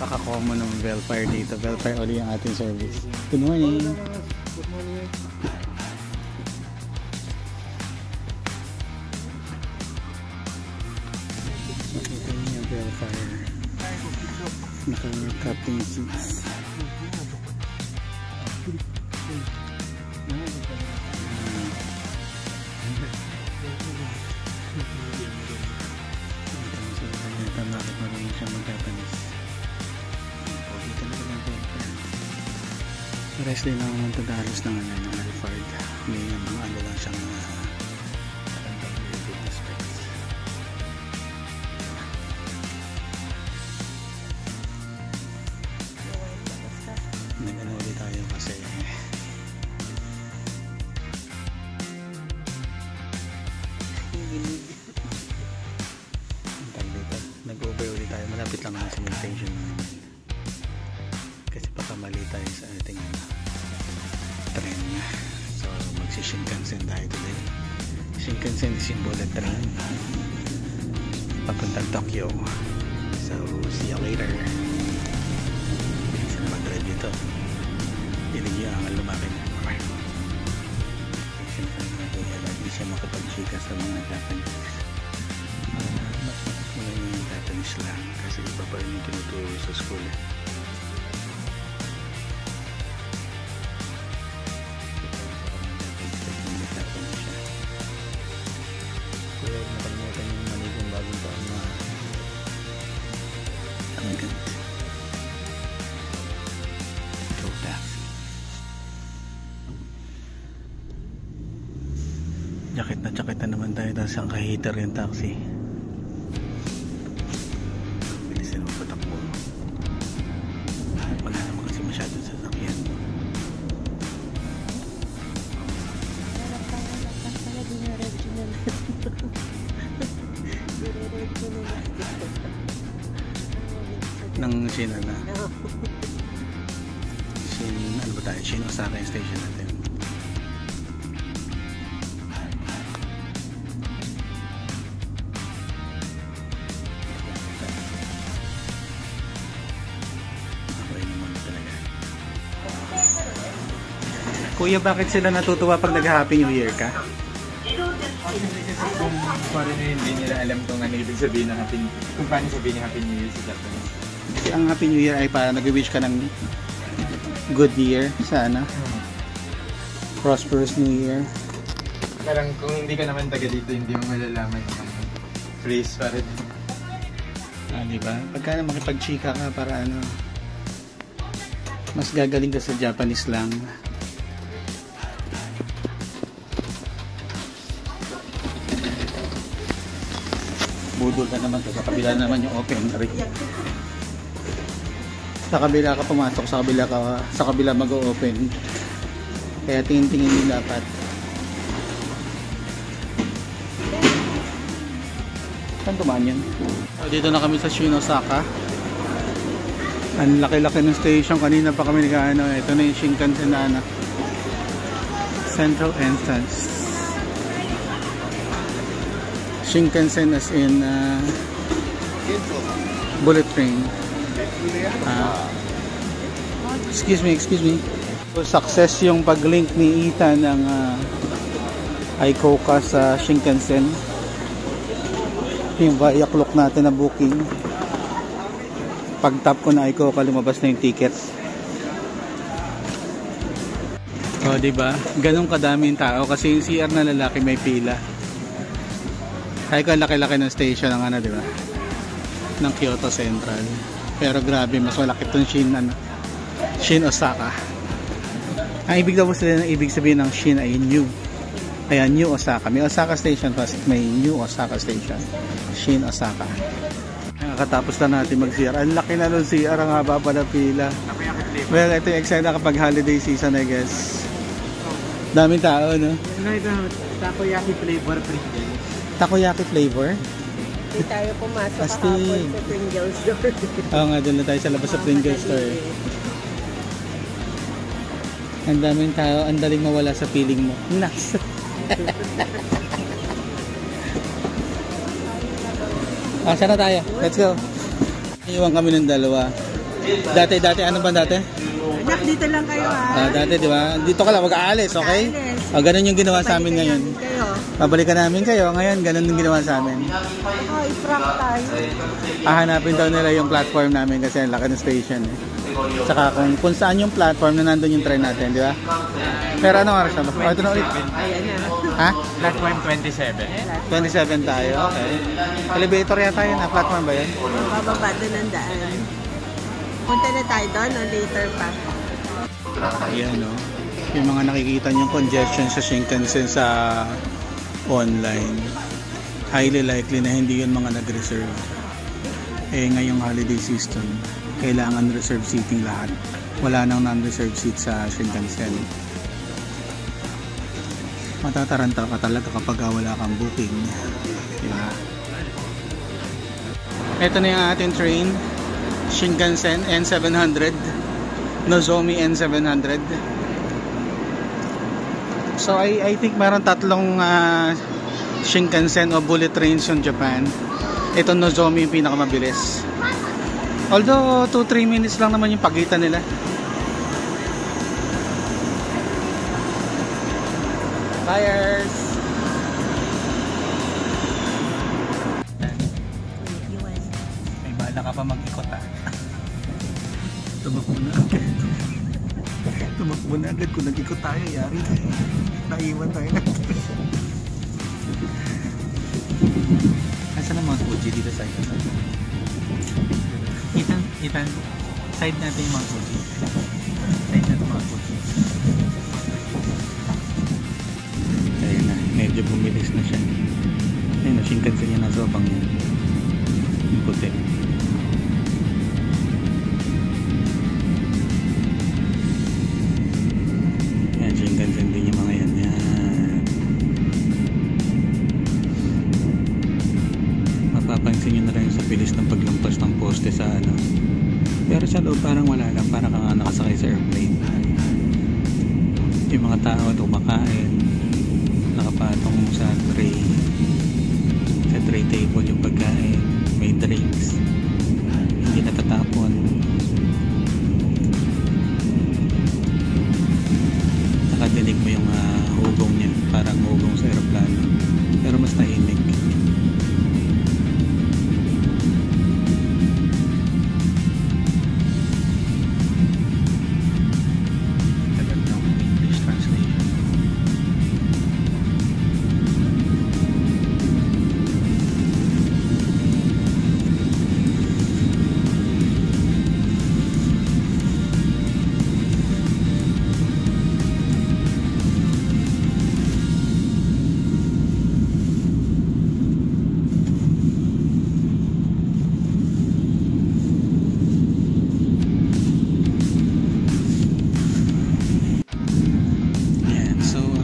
Napaka-common ng Bellfire dito. Bellfire uli yung ating service. Good morning. Good morning. Ito yung Bellfire. Naka-captain seats. Bakit marunong siya mag-Japanese? Pogi talaga ng Bellfire. Pares din ang tagalos ng Alphard. May mga ano lang siyang specs. Nag-ano ulit tayo kasi nag-over ulit tayo. Malapit lang naman sa station namin. Kasi baka mali tayo sa ating train. So magsi-Shinkansen tayo today. Shinkansen is yung bullet train papuntang Tokyo. So see you later. Isa na mag-drive dito. Dinig yung angal lumaking. Hindi siya makapag-chika sa mga Japanese. Yung Japanese lang kasi iba pa rin yung tinuturo sa school. Kaya nakalimutan yung maligong bagong taon na agad. Go taxi. Jakit na naman tayo tapos ang kahiter yung taxi. Wala naman kasi masyadong sasakyan. Nang Shin na. Shin, ano ba tayo? Shin Osaka yung station natin. Kuya, bakit sila natutuwa pag nag-Happy New Year ka? Kung parang hindi nila alam kung ano ibig sabihin ng kung paano sabihin ng Happy New Year sa Japanese. Kasi ang Happy New Year ay para nag-wish ka ng good year. Sana. Prosperous New Year. Parang kung hindi ka naman taga dito, hindi mo malalaman yung phrase para dito. Diba? Pagka makipag-chika ka para ano, mas gagaling ka sa Japanese lang. Budol na naman to. Sa kabila naman yung open rin. Sa kabila ka pumasok, sa kabila mag-o-open. Kaya tingin-tingin din dapat. Saan tumaan yun? So, dito na kami sa Shin Osaka. Ang laki-laki ng station. Kanina pa kami nag-ano. Ito na yung Shinkansen na Central Entrance. Shinkansen as in bullet train. Excuse me. So, success yung pag-link ni Ethan ng Ikoka sa Shinkansen. Yung via clock natin na booking. Pag tap ko na Ikoka, lumabas na yung ticket. O, diba? Ganun kadaming tao kasi yung CR na lalaki may pila. Ay ko laki-laki ng station ng ano, di ba? Ng Kyoto Central. Pero grabe, mas malaki itong Shin Osaka. Ang ibig daw ibig sabihin ng Shin ay new. Kaya New Osaka. May Osaka Station first, may New Osaka Station. Shin Osaka. Nakatapos na natin mag-CR. Ang laki na ng CR, ang haba pa na pila. Well, ito yung excited kapag holiday season, I guess. Daming tao, no? Takoyaki flavor Pringles. Takoyaki flavor? Hindi tayo pumasok Astig. kahapon sa Pringles store. Oo nga, doon na tayo sa labas sa Pringles store. Ang daming tao, ang daling mawala sa feeling mo. Nice. Saan na tayo? Let's go. Iwan kami ng dalawa. Dati, ano ba dati? Anak, dito lang kayo ha. Dati, di ba? Dito ka lang, mag-aalis, okay? Mag-aalis. Ganun yung ginawa sa amin ngayon. Kayo. Pabalikan namin kayo. Ngayon, ganun yung ginawa sa amin. I-prank tayo. Hahanapin daw nila yung platform namin kasi ang laki ng station eh. Tsaka kung saan yung platform na nandun yung train natin, di ba? Pero anong oras na ba? Ito na ulit. Ayan na. Ha? Platform 27. 27 tayo, okay. Elevator yata yun, platform ba yun? Bababa doon ang daan. Punta na tayo doon o later pa. Ayan o. Yung mga nakikita niyong congestion sa Shinkansen sa online. Highly likely na hindi yun mga nag-reserve. Ngayong holiday season, kailangan reserve seating lahat. Wala nang non-reserve seat sa Shinkansen. Matataranta ka talaga kapag wala kang booking. Diba? Ito na yung ating train. Shinkansen N700. Nozomi N700. So I think meron tatlong Shinkansen o bullet trains yung Japan. Ito Nozomi yung pinakamabilis. Although 2-3 minutes lang naman yung pagitan nila. Tires. May bala ka pa mag-ikot Tumakbo na agad. Tumakbo na agad. Kung nag-ikot tayo, yari tayo. Naiwan tayo na. Asan ang Mount Fuji dito sa ito? Ethan, side natin yung Mount Fuji. Side natin Mount Fuji. Ayun na, medyo bumilis na siya. Ayun na, Shinkansen niya nasa abang yung puti. Ayan, Shinkansen din yung mga yan. Mapapansin nyo na lang sa bilis ng paglampas ng poste sa ano. Pero sa loob parang wala lang, parang kang nakasakay sa airplane. Yung mga tao kumakain, nakapatong sa tray table yung pagkain, may drinks, hindi natatapon. Nakadinig mo yung hugong niya, parang hugong sa aeroplano, pero mas tahimik.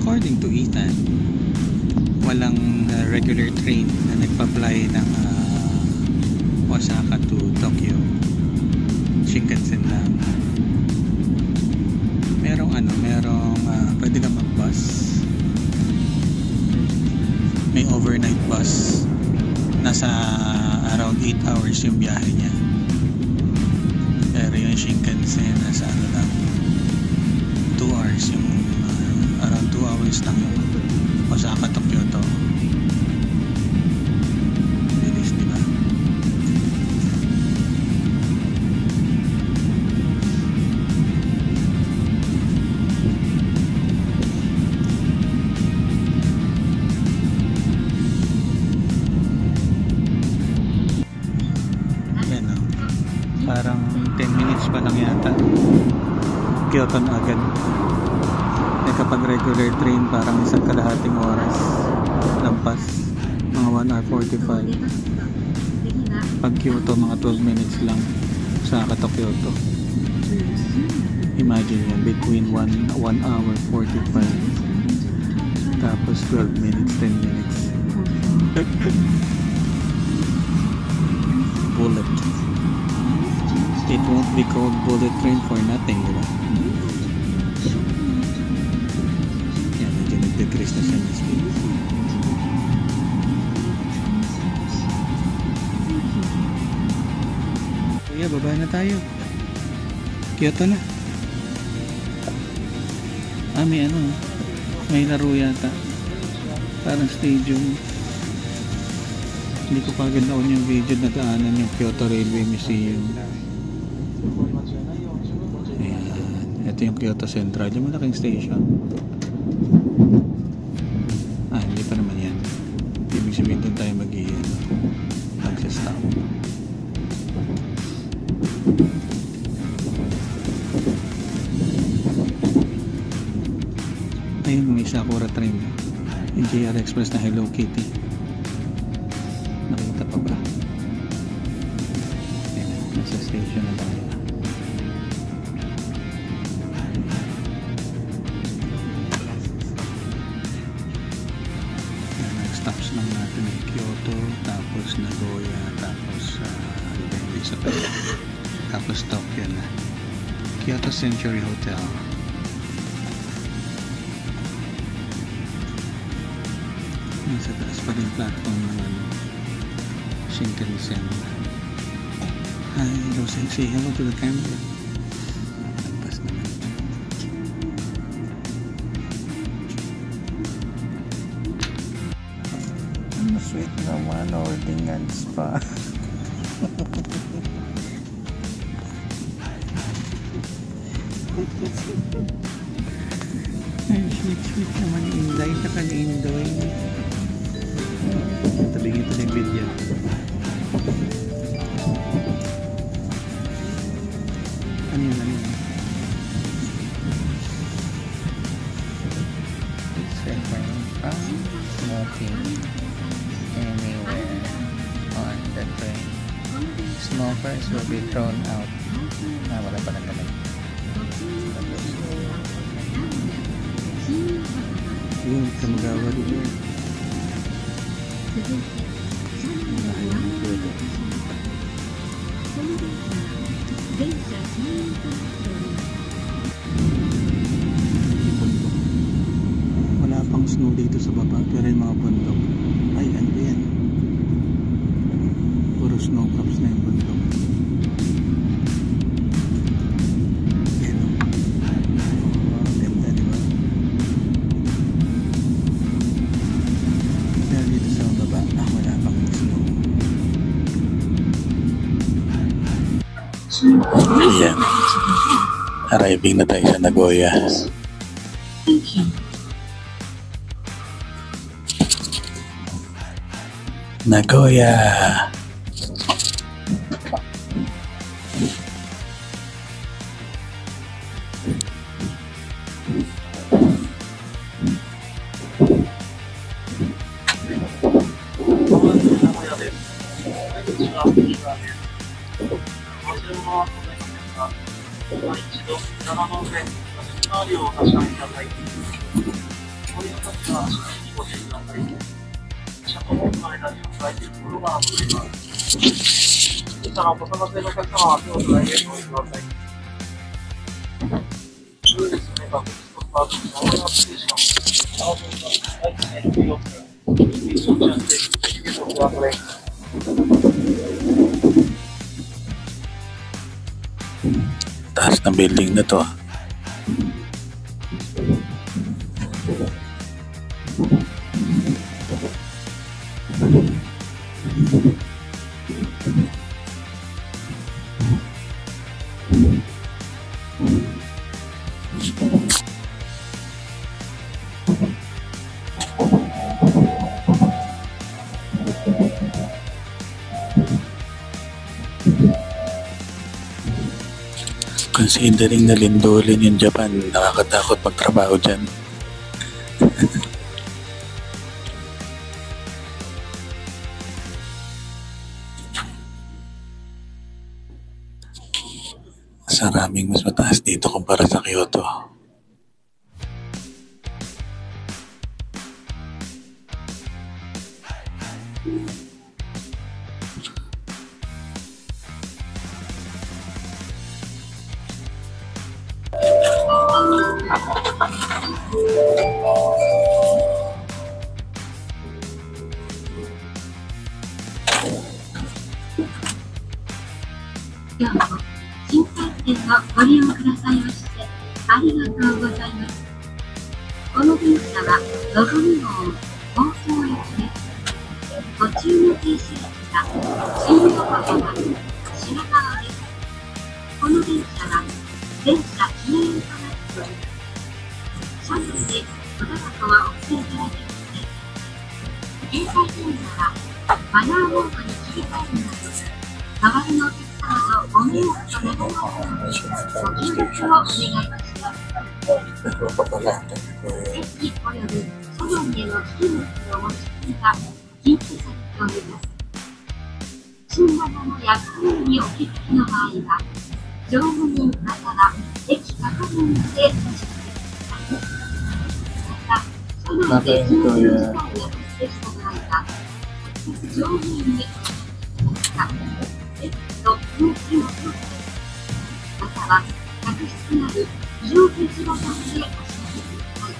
According to Ethan, walang regular train na nagpa-fly ng Osaka to Tokyo. Shinkansen lang. Merong pwede ka mag-bus. May overnight bus. Nasa around 8 hours yung biyahe niya. Pero yung Shinkansen nasa lang 2 hours yung around 2 hours lang yung Osaka to Kyoto. Bilis, diba? Yan o. Parang 10 minutes pa lang yata. Kyoto na agad. Kapag regular train parang isang kalahating oras lampas, mga 1 hour 45. Pag Kyoto mga 12 minutes lang sa Osaka to Kyoto. Imagine yan, between 1 hour 45 tapos 12 minutes, 10 minutes. Bullet. It won't be called bullet train for nothing, diba? Decrease na siya ng speed. Kuya, baba na tayo. Kyoto na. May ano, may laro yata. Parang stadium. Hindi ko pa ganoon yung video na daanan yung Kyoto Railway Museum. Ayan. Ito yung Kyoto Central, yung malaking station. Hindi pa naman yan. Ibig sabihin doon tayo mag-stop. Ayun, may Sakura train. Yung JR Express na Hello Kitty. Nakita pa ba? Ayan, nasa station na tayo. Stops lang natin ay Kyoto, tapos Nagoya, tapos tapos Tokyo na. Kyoto Century Hotel. Nasa taas pa rin platform ng Shinkansen. Hi, say hello to the camera. Nagpas naman. Ang sweet naman, ordinance pa. Ay, sweet naman ni Inday, saka ni Indoy. Tabigin ito ng video. Ano yun? It's refrain from smoking anywhere on the train. Smokers will be thrown out. Wala pa lang talaga. Yun, kamagawa dito. Wala pang snow dito sa baba, pero yung mga bundok, ay ano ba yan? Puro snow caps na yung bundok. Yan o. Ganda, diba? Pero dito sa baba, wala pang snow. Ayan. Arriving na tayo sa Nagoya. Nagoya. Taas ng building na to. Considering na lindolin yung Japan, nakakatakot magtrabaho dyan. Maraming mas mataas dito kumpara sa Kyoto. ご利用くださいましてありがとうございます。この電車はのぞみ号房総行きです。途中の停止駅が新横浜、品川です。この電車は電車禁煙となっております。車内でおタバコはお捨ていただけません。携帯電話はマナーモードに切り替えるなど周りのお客様のご迷惑となりますのでご協力をお願いいたします。席および車内への危険物の持ち込みが禁止されております。新型のや不意にお気づきの場合は乗務員または駅係員でお知らせください。また、車内で緊急事態が発生した場合は乗務員にと運転を操作または客室なり非常停止ボタンでお知らせください。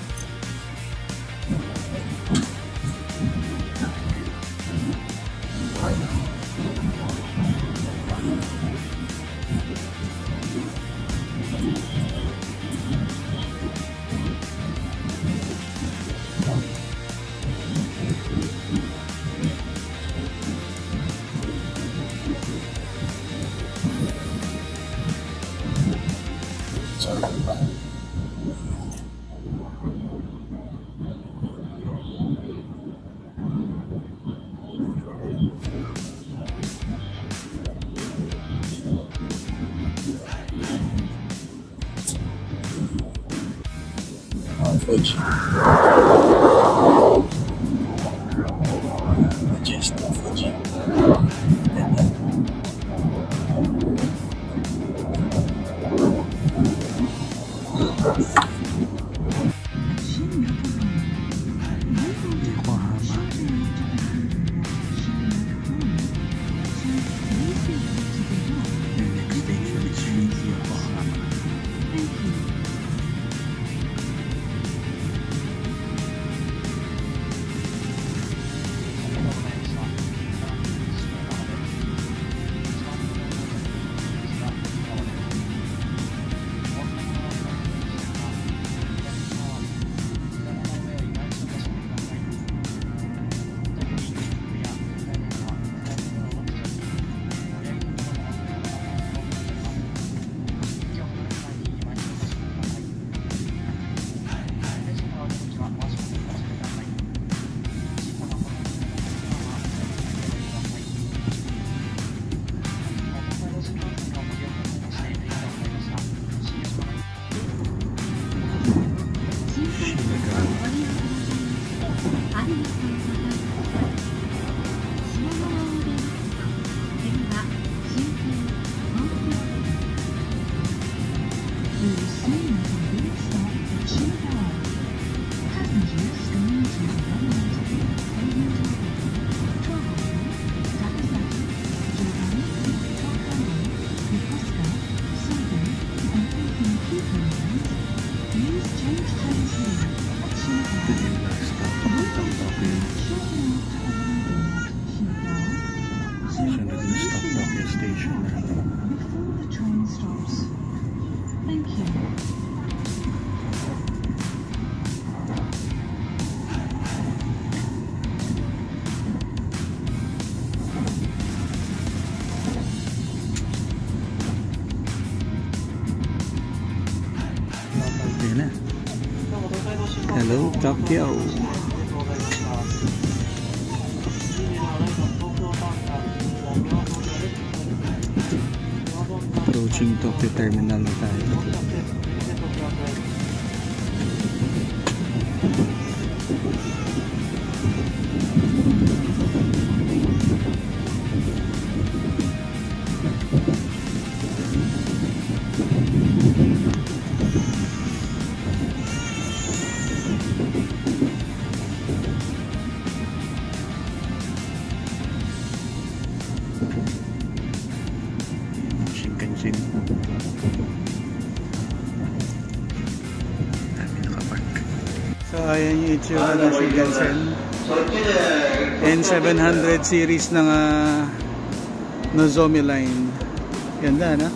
Fuji. Majestic Fuji. Hello, Tokyo. Approaching Tokyo Terminal na tayo. Shinkansen. Dami nakapark. So ayan yung itsura ng Shinkansen. N700 series ng Nozomi line. Ganda, no?